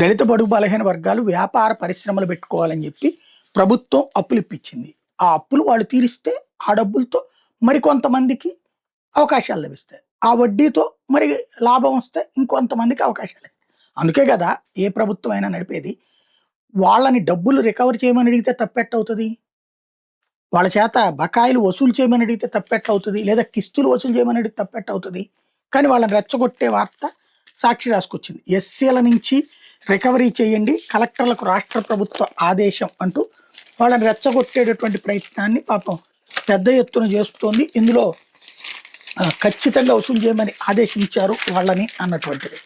దళిత బడుగు బలహీన వర్గాలు వ్యాపార పరిశ్రమలు పెట్టుకోవాలని చెప్పి ప్రభుత్వం అప్పులు ఇప్పించింది. ఆ అప్పులు వాళ్ళు తీరిస్తే ఆ డబ్బులతో మరికొంతమందికి అవకాశాలు లభిస్తాయి. ఆ వడ్డీతో మరి లాభం వస్తే ఇంకొంతమందికి అవకాశాలు ఇస్తాయి. అందుకే కదా ఏ ప్రభుత్వం అయినా నడిపేది. వాళ్ళని డబ్బులు రికవర్ చేయమని అడిగితే తప్పెట్టవుతుంది? వాళ్ళ చేత బకాయిలు వసూలు చేయమని అడిగితే తప్పెట్టవుతుంది? లేదా కిస్తులు వసూలు చేయమని అడిగితే తప్పెట్టవుతుంది? కానీ వాళ్ళని రెచ్చగొట్టే వార్త సాక్షి రాసుకొచ్చింది. ఎస్సీల నుంచి రికవరీ చేయండి, కలెక్టర్లకు రాష్ట్ర ప్రభుత్వ ఆదేశం అంటూ వాళ్ళని రెచ్చగొట్టేటటువంటి ప్రయత్నాన్ని పాపం పెద్ద ఎత్తున చేస్తోంది. ఇందులో ఖచ్చితంగా వసూలు చేయమని ఆదేశించారు వాళ్ళని అన్నటువంటిది.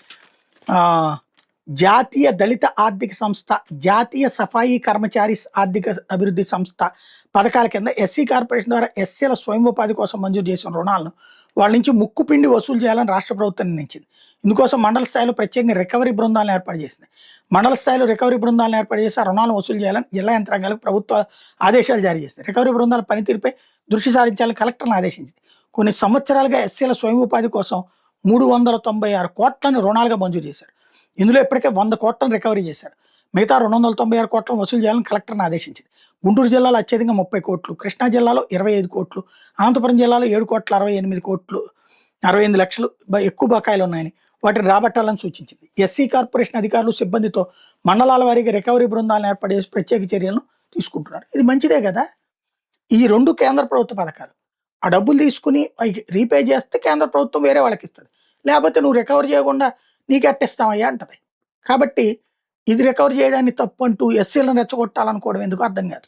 జాతీయ దళిత ఆర్థిక సంస్థ, జాతీయ సఫాయి కర్మచారీస్ ఆర్థిక అభివృద్ధి సంస్థ పథకాల కింద ఎస్సీ కార్పొరేషన్ ద్వారా ఎస్సీల స్వయం ఉపాధి కోసం మంజూరు చేసిన రుణాలను వాళ్ళ నుంచి ముక్కు పిండి వసూలు చేయాలని రాష్ట్ర ప్రభుత్వం నిర్ణయించింది. ఇందుకోసం మండల స్థాయిలో ప్రత్యేకంగా రికవరీ బృందాలను ఏర్పాటు చేసింది. మండల స్థాయిలో రికవరీ బృందాలను ఏర్పాటు చేసి ఆ రుణాలను వసూలు చేయాలని జిల్లా యంత్రాంగాలకు ప్రభుత్వ ఆదేశాలు జారీ చేసింది. రికవరీ బృందాల పనితీరుపై దృష్టి సారించాలని కలెక్టర్ను ఆదేశించింది. కొన్ని సంవత్సరాలుగా ఎస్సీల స్వయం ఉపాధి కోసం 396 కోట్లను రుణాలుగా మంజూరు చేశారు. ఇందులో ఇప్పటికే 100 కోట్లను రికవరీ చేశారు. మిగతా 296 కోట్లను వసూలు చేయాలని కలెక్టర్ని ఆదేశించింది. గుంటూరు జిల్లాలో అత్యధికంగా 30 కోట్లు, కృష్ణా జిల్లాలో 25 కోట్లు, అనంతపురం జిల్లాలో 7,68 కోట్లు 68 లక్షలు ఎక్కువ బకాయిలు ఉన్నాయని వాటిని రాబట్టాలని సూచించింది. ఎస్సీ కార్పొరేషన్ అధికారులు సిబ్బందితో మండలాల వారీగా రికవరీ బృందాలను ఏర్పాటు చేసి ప్రత్యేక చర్యలను తీసుకుంటున్నారు. ఇది మంచిదే కదా. ఈ 2 కేంద్ర ప్రభుత్వ పథకాలు. ఆ డబ్బులు తీసుకుని రీపే చేస్తే కేంద్ర ప్రభుత్వం వేరే వాళ్ళకి ఇస్తుంది. లేకపోతే నువ్వు రికవర్ చేయకుండా నీకెట్టిస్తామయ్యా అంటది. కాబట్టి ఇది రికవర్ చేయడాన్ని తప్పు అంటూ ఎస్సీలను రెచ్చగొట్టాలనుకోవడం ఎందుకు అర్థం కాదు.